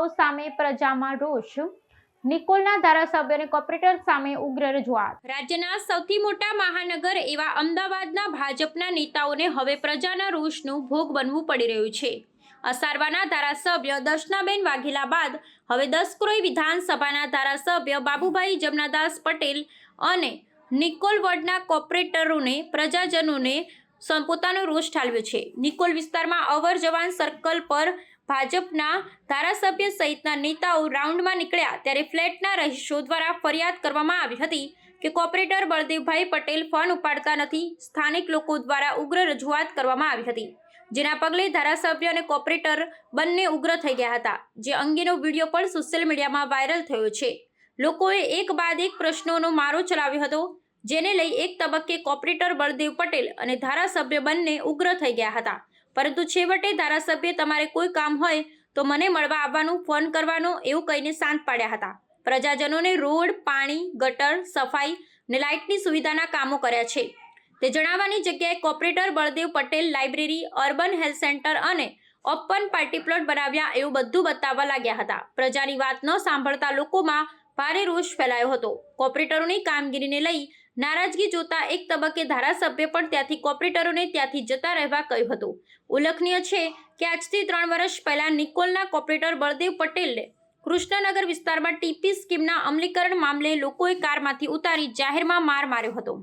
નેતાઓ સામે પ્રજામાં રોષ, નિકોલના ધારાસભ્યોને કોર્પોરેટર સામે ઉગ્ર રજૂઆત। રાજ્યના સૌથી મોટા મહાનગર એવા અમદાવાદના ભાજપના નેતાઓને હવે પ્રજાના રોષનો ભોગ બનવું પડી રહ્યું છે। અસારવાના ધારાસભ્ય દર્શનાબેન વાઘેલા બાદ હવે દસક્રોઈ વિધાનસભાના ધારાસભ્ય બાબુભાઈ જમનાદાસ પટેલ અને નિકોલ વોર્ડના કોર્પોરેટરોને પ્રજાજનોને પોતાનો રોષ ઠાલવ્યો છે। નિકોલ વિસ્તારમાં અવર જવાન સર્કલ પર ભાજપના ધારાસભ્ય સહિતના નેતાઓ રાઉન્ડમાં નીકળ્યા ત્યારે ફ્લેટના રહીશો દ્વારા ફરિયાદ કરવામાં આવી હતી કે કોર્પોરેટર બળદેવભાઈ પટેલ ફોન ઉપાડતા નથી। સ્થાનિક લોકો દ્વારા ઉગ્ર રજૂઆત કરવામાં આવી હતી, જેના પગલે ધારાસભ્ય અને કોર્પોરેટર બંને ઉગ્ર થઈ ગયા હતા, જે અંગેનો વિડીયો પણ સોશિયલ મીડિયામાં વાયરલ થયો છે। લોકોએ એક બાદ એક પ્રશ્નોનો મારો ચલાવ્યો હતો, જેને લઈ એક તબક્કે કોર્પોરેટર બળદેવ પટેલ અને ધારાસભ્ય બંને ઉગ્ર થઈ ગયા હતા, પરંતુ છેવટે ધારાસભ્ય તમારે કોઈ કામ હોય તો મને મળવા આવવાનું, ફોન કરવાનો એવું કહીને શાંત પાડ્યા હતા। પ્રજાજનોને રોડ, પાણી, ગટર, સફાઈ ને લાઇટની સુવિધાના કામો કર્યા છે તે જણાવવાની જગ્યાએ corporator Baldev Patel library, urban health centre અને ઓપન પાર્ટી પ્લોટ બનાવ્યા એવું બધું બતાવવા લાગ્યા હતા। પ્રજાની વાત ન સાંભળતા લોકોમાં ભારે રોષ ફેલાયો હતો। કોર્પોરેટરોની કામગીરીને લઈ નારાજગી જોતા એક તબક્કે ધારાસભ્ય પણ ત્યાંથી કોર્પોરેટરોને ત્યાંથી જતા રહેવા કહ્યું હતું। ઉલ્લેખનીય છે કે આજથી 3 વર્ષ પહેલા નિકોલના કોર્પોરેટર બળદેવ પટેલે કૃષ્ણનગર વિસ્તારમાં ટીપી સ્કીમના અમલીકરણ મામલે લોકોએ કારમાંથી ઉતારી જાહેરમાં માર માર્યો હતો।